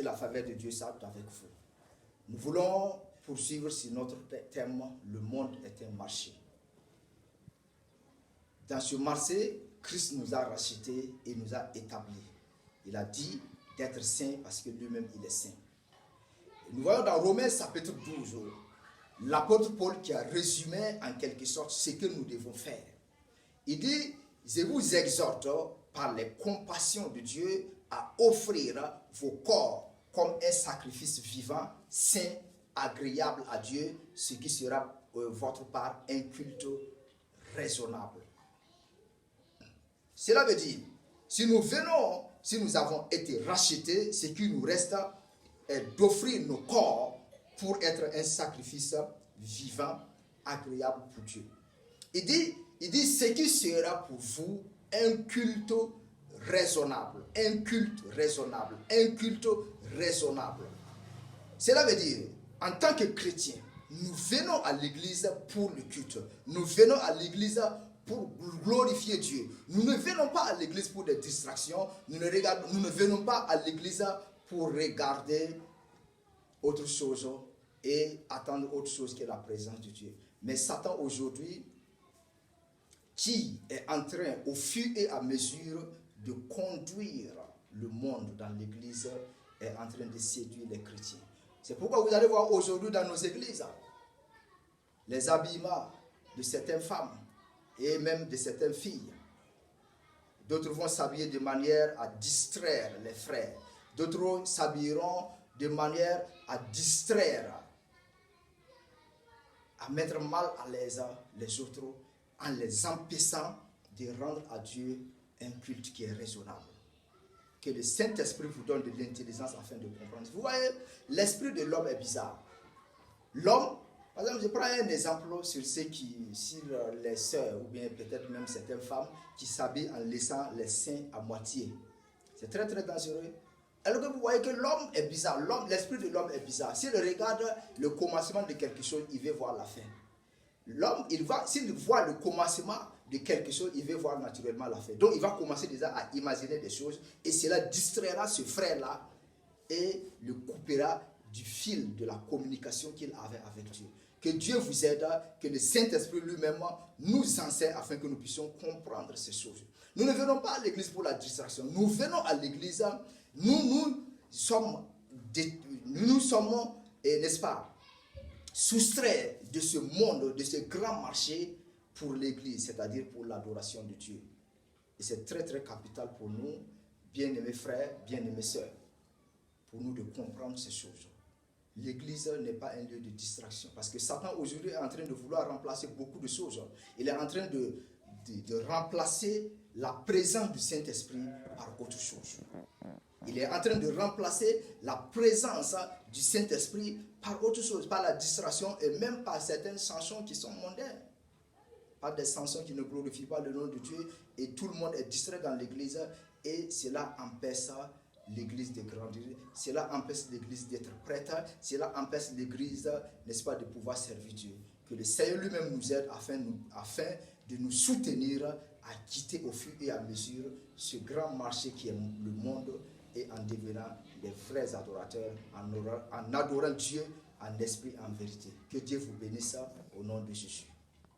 la faveur de Dieu soit avec vous. Nous voulons poursuivre sur notre thème, le monde est un marché. Dans ce marché, Christ nous a rachetés et nous a établis. Il a dit d'être saint parce que lui-même il est saint. Et nous voyons dans Romains chapitre 12, l'apôtre Paul qui a résumé en quelque sorte ce que nous devons faire. Il dit, je vous exhorte par les compassions de Dieu à offrir vos corps comme un sacrifice vivant, saint, agréable à Dieu, ce qui sera votre part un culte raisonnable. Cela veut dire, si nous avons été rachetés, ce qui nous reste est d'offrir nos corps pour être un sacrifice vivant, agréable pour Dieu. Il dit ce qui sera pour vous un culte raisonnable, un culte raisonnable, un culte raisonnable. Cela veut dire, en tant que chrétiens, nous venons à l'église pour le culte. Nous venons à l'église pour glorifier Dieu. Nous ne venons pas à l'église pour des distractions. Nous ne venons pas à l'église pour regarder autre chose et attendre autre chose que la présence de Dieu. Mais Satan aujourd'hui, qui est en train, au fur et à mesure, de conduire le monde dans l'église, est en train de séduire les chrétiens. C'est pourquoi vous allez voir aujourd'hui dans nos églises, les habillements de certaines femmes et même de certaines filles. D'autres vont s'habiller de manière à distraire les frères. D'autres s'habilleront de manière à distraire, à mettre mal à l'aise les autres, en les empêchant de rendre à Dieu un culte qui est raisonnable. Que le Saint-Esprit vous donne de l'intelligence afin de comprendre. Vous voyez, l'esprit de l'homme est bizarre. L'homme, par exemple, je prends un exemple sur les sœurs, ou bien peut-être même certaines femmes qui s'habillent en laissant les seins à moitié. C'est très très dangereux. Alors que vous voyez que l'homme est bizarre, l'esprit de l'homme est bizarre. S'il regarde le commencement de quelque chose, il veut voir la fin. L'homme, s'il voit le commencement de quelque chose, il veut voir naturellement la fin. Donc il va commencer déjà à imaginer des choses et cela distraira ce frère-là et le coupera du fil de la communication qu'il avait avec Dieu. Que Dieu vous aide, que le Saint-Esprit lui-même nous enseigne afin que nous puissions comprendre ces choses. Nous ne venons pas à l'église pour la distraction. Nous venons à l'église, nous sommes, n'est-ce pas, soustraits de ce monde, de ce grand marché pour l'église, c'est-à-dire pour l'adoration de Dieu. Et c'est très très capital pour nous, bien-aimés frères, bien-aimés sœurs, pour nous de comprendre ces choses. L'église n'est pas un lieu de distraction, parce que Satan aujourd'hui est en train de vouloir remplacer beaucoup de choses. Il est en train de remplacer la présence du Saint-Esprit par autre chose. Il est en train de remplacer la présence du Saint-Esprit par autre chose, par la distraction et même par certaines chansons qui sont mondaines. Par des chansons qui ne glorifient pas le nom de Dieu et tout le monde est distrait dans l'église et cela empêche l'église de grandir, cela empêche l'église d'être prête, cela empêche l'église, n'est-ce pas, de pouvoir servir Dieu. Que le Seigneur lui-même nous aide afin de nous soutenir à quitter au fur et à mesure ce grand marché qui est le monde et en devenant des vrais adorateurs, en adorant Dieu en esprit, en vérité. Que Dieu vous bénisse au nom de Jésus.